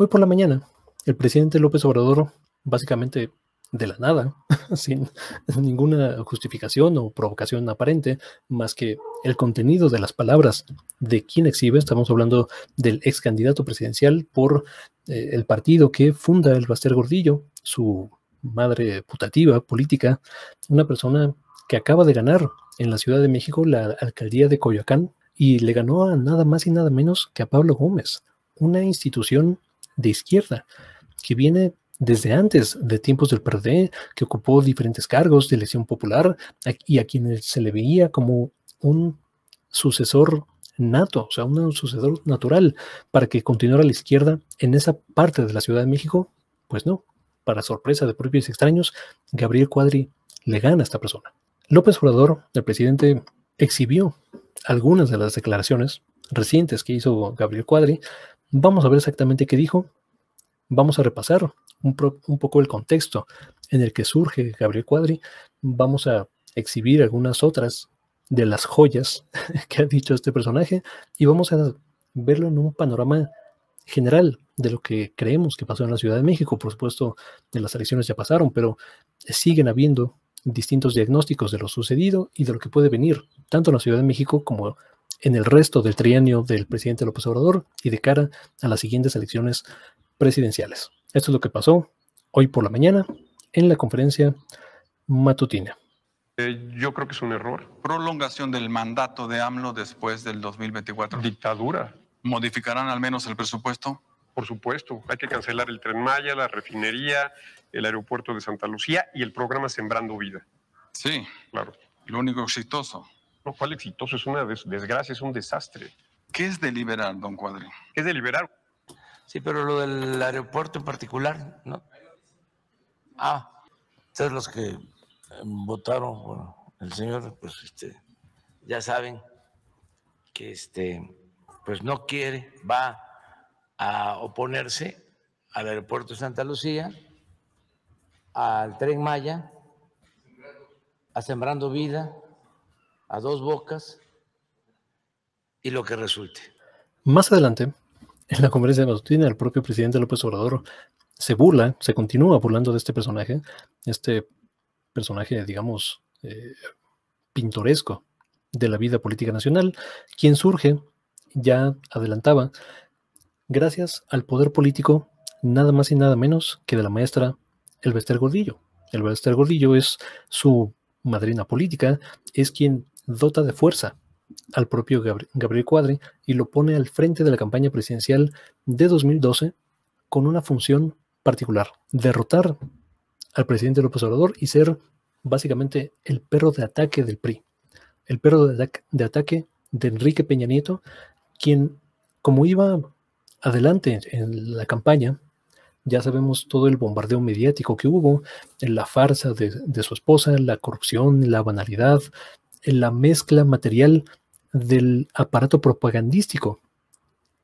Hoy por la mañana, el presidente López Obrador, básicamente de la nada, sin ninguna justificación o provocación aparente, más que el contenido de las palabras de quien exhibe, estamos hablando del ex candidato presidencial por el partido que funda el Baster Gordillo, su madre putativa política, una persona que acaba de ganar en la Ciudad de México la alcaldía de Coyoacán y le ganó a nada más y nada menos que a Pablo Gómez, una institución de izquierda que viene desde antes de tiempos del PRD, que ocupó diferentes cargos de elección popular y a quienes se le veía como un sucesor nato, o sea, un sucesor natural para que continuara la izquierda en esa parte de la Ciudad de México. Pues no, para sorpresa de propios extraños, Gabriel Cuadri le gana a esta persona. López Obrador, el presidente, exhibió algunas de las declaraciones recientes que hizo Gabriel Cuadri. Vamos a ver exactamente qué dijo. Vamos a repasar un poco el contexto en el que surge Gabriel Cuadri. Vamos a exhibir algunas otras de las joyas que ha dicho este personaje y vamos a verlo en un panorama general de lo que creemos que pasó en la Ciudad de México. Por supuesto, de las elecciones ya pasaron, pero siguen habiendo distintos diagnósticos de lo sucedido y de lo que puede venir, tanto en la Ciudad de México como en el resto del trienio del presidente López Obrador y de cara a las siguientes elecciones presidenciales. Esto es lo que pasó hoy por la mañana en la conferencia matutina. Yo creo que es un error. Prolongación del mandato de AMLO después del 2024. Dictadura. ¿Modificarán al menos el presupuesto? Por supuesto, hay que cancelar el Tren Maya, la refinería, el aeropuerto de Santa Lucía y el programa Sembrando Vida. Sí, claro. Lo único exitoso. No, ¿cuál exitoso? Es una desgracia, es un desastre. ¿Qué es deliberar, don Cuadri? ¿Qué es deliberar? Sí, pero lo del aeropuerto en particular, ¿no? Ustedes los que votaron por el señor, pues ya saben que pues no quiere, va a oponerse al aeropuerto de Santa Lucía, al Tren Maya, a Sembrando Vida, a Dos Bocas y lo que resulte. Más adelante, en la conferencia matutina, el propio presidente López Obrador se continúa burlando de este personaje, digamos, pintoresco de la vida política nacional, quien surge, ya adelantaba, gracias al poder político, nada más y nada menos que de la maestra Elbester Gordillo. Elbester Gordillo es su madrina política, es quien dota de fuerza al propio Gabriel Cuadri y lo pone al frente de la campaña presidencial de 2012 con una función particular: derrotar al presidente López Obrador y ser básicamente el perro de ataque del PRI, el perro de ataque de Enrique Peña Nieto, quien, como iba adelante en la campaña, ya sabemos todo el bombardeo mediático que hubo, la farsa de su esposa, la corrupción, la banalidad, la mezcla material del aparato propagandístico,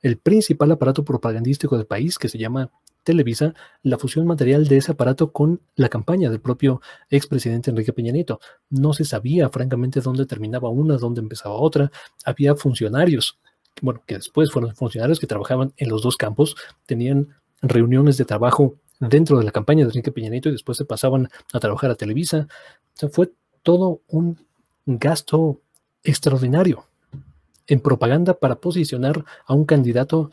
el principal aparato propagandístico del país, que se llama Televisa, la fusión material de ese aparato con la campaña del propio expresidente Enrique Peña Nieto. No se sabía, francamente, dónde terminaba una, dónde empezaba otra. Había funcionarios, bueno, que después fueron funcionarios que trabajaban en los dos campos, tenían reuniones de trabajo dentro de la campaña de Enrique Peña Nieto y después se pasaban a trabajar a Televisa. O sea, fue todo un gasto extraordinario en propaganda para posicionar a un candidato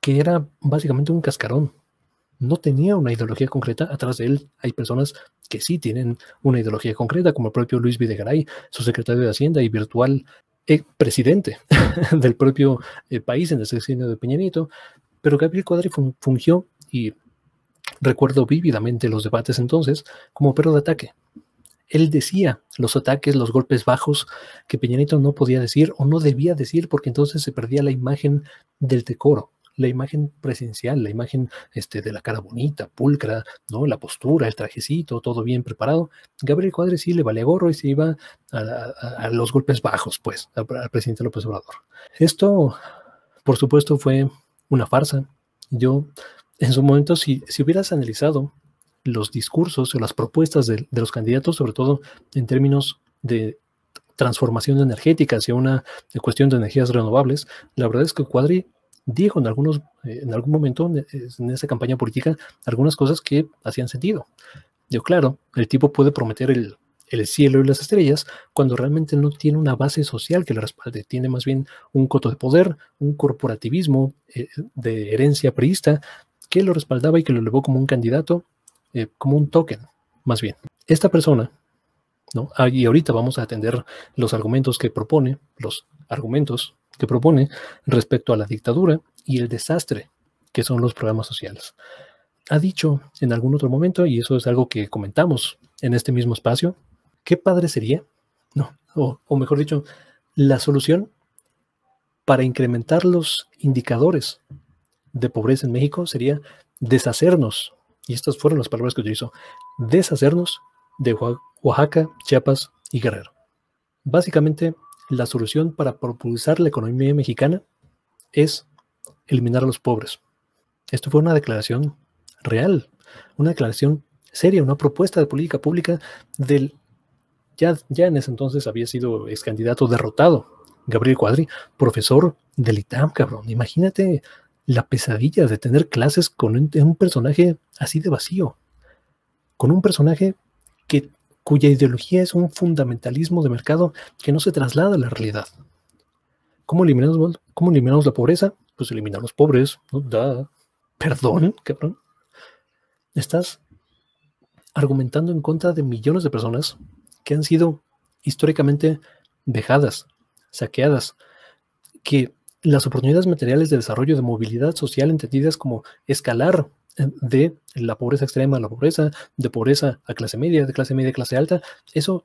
que era básicamente un cascarón. No tenía una ideología concreta. Atrás de él hay personas que sí tienen una ideología concreta, como el propio Luis Videgaray, su secretario de Hacienda y virtual presidente del propio país en el sexenio de Peña Nieto. Pero Gabriel Cuadri fungió, y recuerdo vívidamente los debates entonces, como perro de ataque. Él decía los ataques, los golpes bajos que Peña Nieto no podía decir o no debía decir, porque entonces se perdía la imagen del decoro, la imagen presencial, la imagen de la cara bonita, pulcra, ¿no? La postura, el trajecito, todo bien preparado. Gabriel Cuadri sí le valía gorro y se iba a los golpes bajos, pues, al presidente López Obrador. Esto, por supuesto, fue una farsa. Yo, en su momento, si hubieras analizado los discursos o las propuestas de los candidatos, sobre todo en términos de transformación energética hacia una cuestión de energías renovables, la verdad es que Cuadri dijo en algún momento en esa campaña política algunas cosas que hacían sentido. Yo, claro, el tipo puede prometer el cielo y las estrellas cuando realmente no tiene una base social que le respalde. Tiene más bien un coto de poder, un corporativismo de herencia priista que lo respaldaba y que lo elevó como un candidato, como un token, más bien. Esta persona, ¿no? Y ahorita vamos a atender los argumentos que propone respecto a la dictadura y el desastre que son los programas sociales. Ha dicho en algún otro momento, y eso es algo que comentamos en este mismo espacio, ¿qué padre sería? No, o mejor dicho, la solución para incrementar los indicadores de pobreza en México sería deshacernos, y estas fueron las palabras que utilizó, deshacernos de Oaxaca, Chiapas y Guerrero. Básicamente, la solución para propulsar la economía mexicana es eliminar a los pobres. Esto fue una declaración real, una declaración seria, una propuesta de política pública del ya en ese entonces había sido ex candidato derrotado, Gabriel Cuadri, profesor del ITAM, cabrón. Imagínate la pesadilla de tener clases con un personaje así de vacío, con un personaje cuya ideología es un fundamentalismo de mercado que no se traslada a la realidad. ¿Cómo eliminamos la pobreza? Pues eliminar a los pobres, ¿no? Perdón, cabrón. Estás argumentando en contra de millones de personas que han sido históricamente vejadas, saqueadas, que las oportunidades materiales de desarrollo de movilidad social entendidas como escalar de la pobreza extrema a la pobreza, de pobreza a clase media, de clase media a clase alta, eso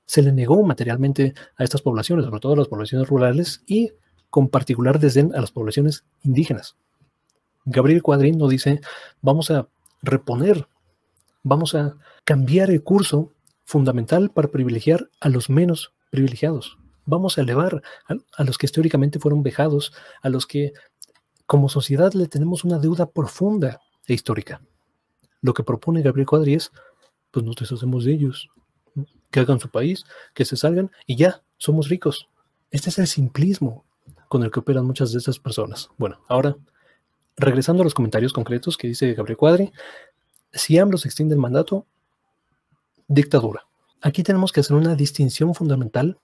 se le negó materialmente a estas poblaciones, sobre todo a las poblaciones rurales y con particular desdén a las poblaciones indígenas. Gabriel Cuadri nos dice, vamos a reponer, vamos a cambiar el curso fundamental para privilegiar a los menos privilegiados. Vamos a elevar a los que históricamente fueron vejados, a los que como sociedad le tenemos una deuda profunda e histórica. Lo que propone Gabriel Cuadri es, pues nos deshacemos de ellos, ¿no? Que hagan su país, que se salgan y ya, somos ricos. Este es el simplismo con el que operan muchas de estas personas. Bueno, ahora, regresando a los comentarios concretos que dice Gabriel Cuadri, si AMLO se extiende el mandato, dictadura. Aquí tenemos que hacer una distinción fundamental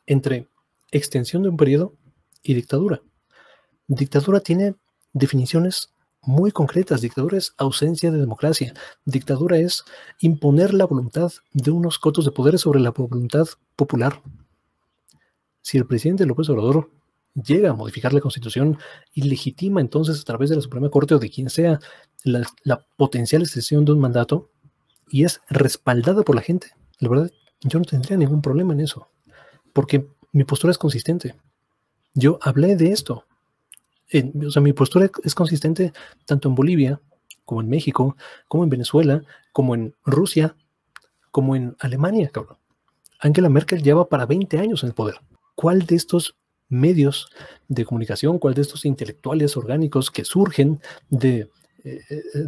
entre extensión de un periodo y dictadura. Dictadura tiene definiciones muy concretas. Dictadura es ausencia de democracia. Dictadura es imponer la voluntad de unos cotos de poder sobre la voluntad popular. Si el presidente López Obrador llega a modificar la Constitución y legitima entonces a través de la Suprema Corte o de quien sea la potencial extensión de un mandato y es respaldada por la gente, la verdad, yo no tendría ningún problema en eso, porque mi postura es consistente. Yo hablé de esto. O sea, mi postura es consistente tanto en Bolivia, como en México, como en Venezuela, como en Rusia, como en Alemania, cabrón. Angela Merkel lleva para 20 años en el poder. ¿Cuál de estos medios de comunicación, cuál de estos intelectuales orgánicos que surgen de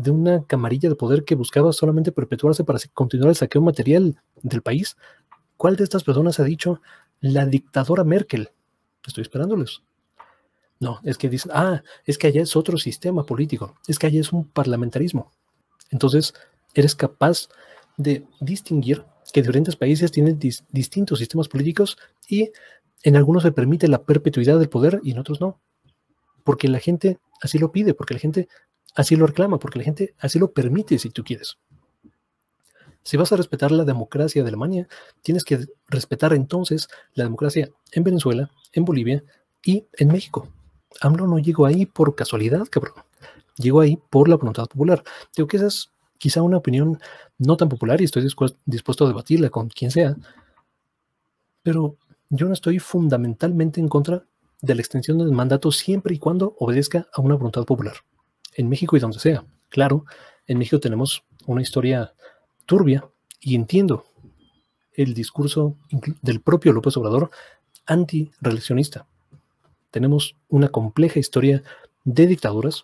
una camarilla de poder que buscaba solamente perpetuarse para continuar el saqueo material del país, cuál de estas personas ha dicho la dictadora Merkel? Estoy esperándoles. No, es que dicen, es que allá es otro sistema político, es que allá es un parlamentarismo. Entonces, eres capaz de distinguir que diferentes países tienen distintos sistemas políticos y en algunos se permite la perpetuidad del poder y en otros no. Porque la gente así lo pide, porque la gente así lo reclama, porque la gente así lo permite si tú quieres. Si vas a respetar la democracia de Alemania, tienes que respetar entonces la democracia en Venezuela, en Bolivia y en México. AMLO no llegó ahí por casualidad, cabrón. Llegó ahí por la voluntad popular. Digo que esa es quizá una opinión no tan popular y estoy dispuesto a debatirla con quien sea, pero yo no estoy fundamentalmente en contra de la extensión del mandato siempre y cuando obedezca a una voluntad popular. En México y donde sea. Claro, en México tenemos una historia turbia y entiendo el discurso del propio López Obrador anti-reeleccionista. Tenemos una compleja historia de dictaduras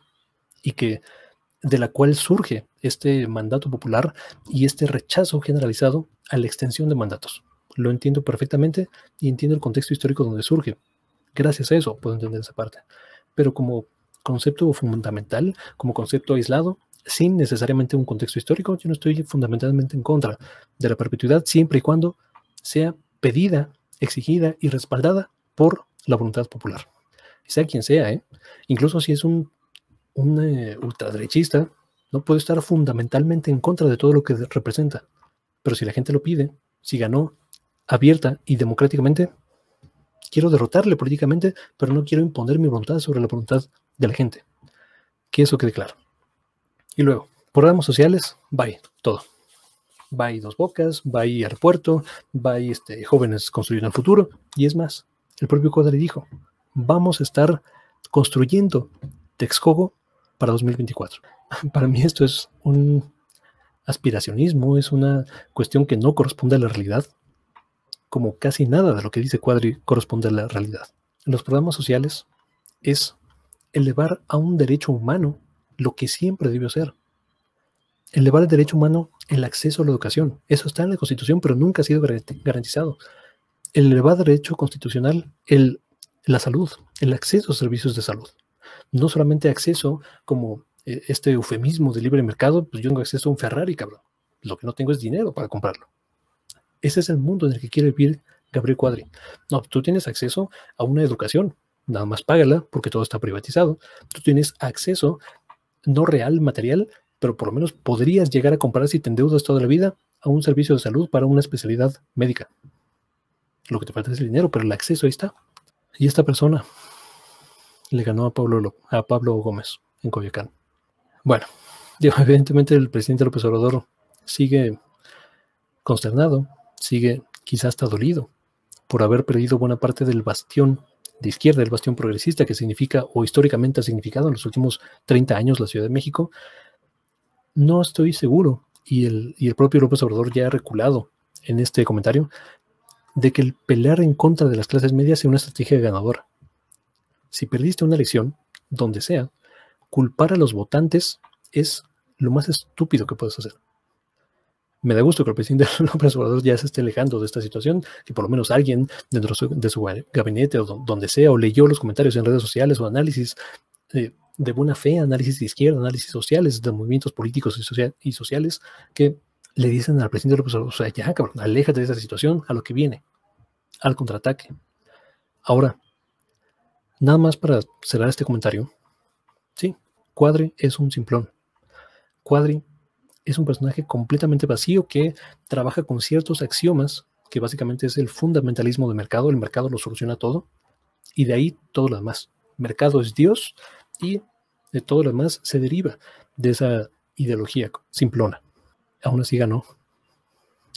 y de la cual surge este mandato popular y este rechazo generalizado a la extensión de mandatos. Lo entiendo perfectamente y entiendo el contexto histórico donde surge. Gracias a eso puedo entender esa parte. pero como concepto fundamental, como concepto aislado, sin necesariamente un contexto histórico, yo no estoy fundamentalmente en contra de la perpetuidad, siempre y cuando sea pedida, exigida y respaldada por la voluntad popular. Sea quien sea, incluso si es un ultraderechista, no puede estar fundamentalmente en contra de todo lo que representa. Pero si la gente lo pide, si ganó abierta y democráticamente, quiero derrotarle políticamente, pero no quiero imponer mi voluntad sobre la voluntad de la gente. Que eso quede claro. Y luego, programas sociales, bye, todo. Bye Dos Bocas, bye aeropuerto, bye jóvenes construyendo el futuro. Y es más, el propio Cuadri dijo, vamos a estar construyendo Texcoco para 2024. Para mí esto es un aspiracionismo, es una cuestión que no corresponde a la realidad, como casi nada de lo que dice Cuadri corresponde a la realidad. Los programas sociales es elevar a un derecho humano lo que siempre debió ser. Elevar el derecho humano el acceso a la educación. Eso está en la Constitución, pero nunca ha sido garantizado. El elevar derecho constitucional, la salud, el acceso a servicios de salud. No solamente acceso como este eufemismo de libre mercado, pues yo tengo acceso a un Ferrari, cabrón. Lo que no tengo es dinero para comprarlo. Ese es el mundo en el que quiere vivir Gabriel Cuadri. No, tú tienes acceso a una educación, nada más págala porque todo está privatizado. Tú tienes acceso, no real, material, pero por lo menos podrías llegar a comprar si te endeudas toda la vida a un servicio de salud para una especialidad médica. Lo que te falta es el dinero, pero el acceso ahí está. Y esta persona le ganó a Pablo Gómez en Coyoacán. Bueno, evidentemente el presidente López Obrador sigue consternado, sigue quizás hasta dolido por haber perdido buena parte del bastión de izquierda, el bastión progresista que significa o históricamente ha significado en los últimos 30 años la Ciudad de México. No estoy seguro, y el propio López Obrador ya ha reculado en este comentario, de que el pelear en contra de las clases medias sea una estrategia ganadora. Si perdiste una elección, donde sea, culpar a los votantes es lo más estúpido que puedes hacer. Me da gusto que el presidente López Obrador ya se esté alejando de esta situación, que por lo menos alguien dentro de su gabinete o donde sea, o leyó los comentarios en redes sociales o análisis de buena fe, análisis de izquierda, análisis sociales, de movimientos políticos y sociales, que le dicen al presidente López Obrador, o sea, ya cabrón, aléjate de esa situación, a lo que viene, al contraataque. Ahora, nada más para cerrar este comentario, sí, Cuadri es un simplón. Cuadri es un personaje completamente vacío que trabaja con ciertos axiomas, que básicamente es el fundamentalismo de mercado. El mercado lo soluciona todo, y de ahí todo lo demás. Mercado es Dios, y de todo lo demás se deriva de esa ideología simplona. Aún así ganó.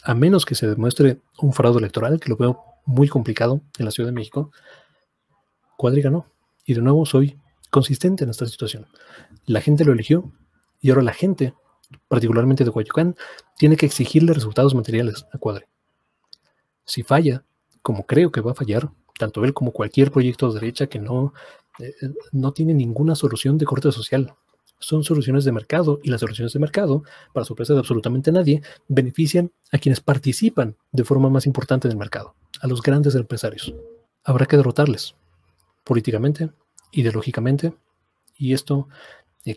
A menos que se demuestre un fraude electoral, que lo veo muy complicado en la Ciudad de México, Cuadri ganó. Y de nuevo soy consistente en esta situación. La gente lo eligió, y ahora la gente, particularmente de Coyoacán, tiene que exigirle resultados materiales a Cuadri. Si falla, como creo que va a fallar, tanto él como cualquier proyecto de derecha que no tiene ninguna solución de corte social. Son soluciones de mercado, y las soluciones de mercado, para sorpresa de absolutamente nadie, benefician a quienes participan de forma más importante en el mercado, a los grandes empresarios. Habrá que derrotarles, políticamente, ideológicamente, y esto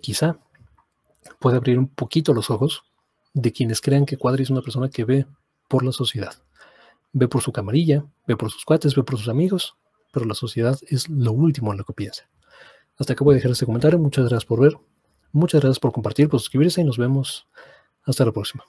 quizá puede abrir un poquito los ojos de quienes crean que Cuadri es una persona que ve por la sociedad. Ve por su camarilla, ve por sus cuates, ve por sus amigos, pero la sociedad es lo último en lo que piensa. Hasta acá voy a dejar este comentario. Muchas gracias por ver, muchas gracias por compartir, por suscribirse, y nos vemos hasta la próxima.